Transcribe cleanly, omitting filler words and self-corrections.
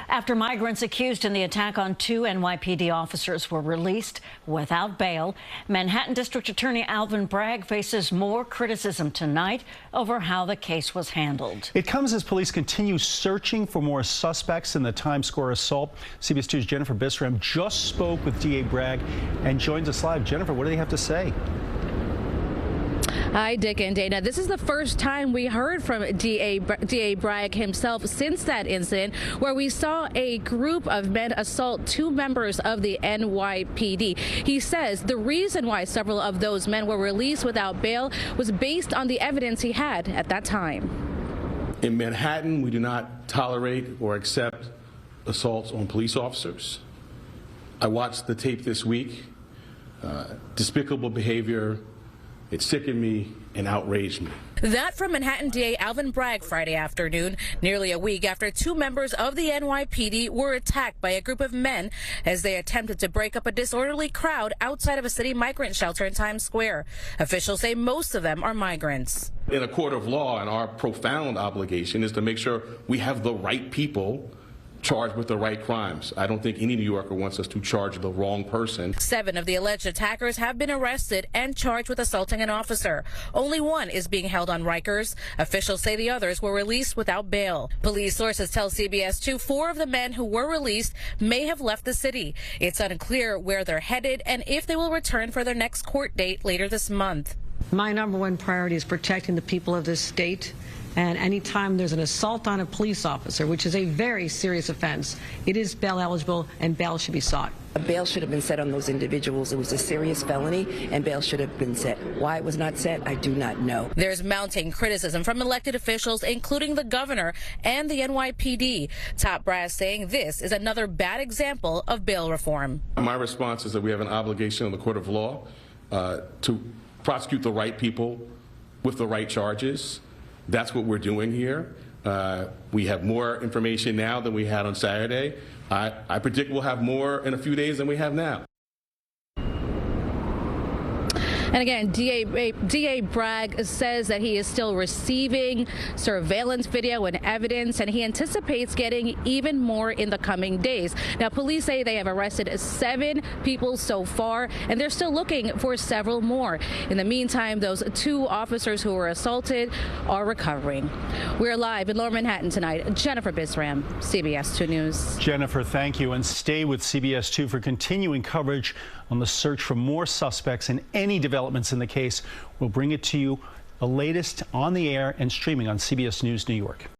After migrants accused in the attack on 2 NYPD officers were released without bail, Manhattan District Attorney Alvin Bragg faces more criticism tonight over how the case was handled. It comes as police continue searching for more suspects in the Times Square assault. CBS 2's Jennifer Bisram just spoke with DA Bragg and joins us live. Jennifer, what do they have to say? Hi, Dick and Dana. This is the first time we heard from DA Bragg himself since that incident where we saw a group of men assault 2 members of the NYPD. He says the reason why several of those men were released without bail was based on the evidence he had at that time. In Manhattan, we do not tolerate or accept assaults on police officers. I watched the tape this week. Despicable behavior. It sickened me and outraged me. That from Manhattan DA Alvin Bragg Friday afternoon, nearly a week after 2 members of the NYPD were attacked by a group of men as they attempted to break up a disorderly crowd outside of a city migrant shelter in Times Square. Officials say most of them are migrants. In a court of law, and our profound obligation is to make sure we have the right people charged with the right crimes. I don't think any New Yorker wants us to charge the wrong person. 7 of the alleged attackers have been arrested and charged with assaulting an officer. Only 1 is being held on Rikers. Officials say the others were released without bail. Police sources tell CBS 2 4 of the men who were released may have left the city. It's unclear where they're headed and if they will return for their next court date later this month. My #1 priority is protecting the people of this state. And anytime there's an assault on a police officer, which is a very serious offense, it is bail eligible and bail should be sought. A bail should have been set on those individuals. It was a serious felony and bail should have been set. Why it was not set, I do not know. There's mounting criticism from elected officials, including the governor and the NYPD. Top brass saying this is another bad example of bail reform. My response is that we have an obligation in the court of law to prosecute the right people with the right charges. That's what we're doing here. We have more information now than we had on Saturday. I predict we'll have more in a few days than we have now. And again, DA Bragg says that he is still receiving surveillance video and evidence, and he anticipates getting even more in the coming days. Now, police say they have arrested 7 people so far, and they're still looking for several more. In the meantime, those 2 officers who were assaulted are recovering. We're live in Lower Manhattan tonight. Jennifer Bisram, CBS 2 News. Jennifer, thank you, and stay with CBS 2 for continuing coverage on the search for more suspects and any developments in the case. We'll bring it to you the latest on the air and streaming on CBS News New York.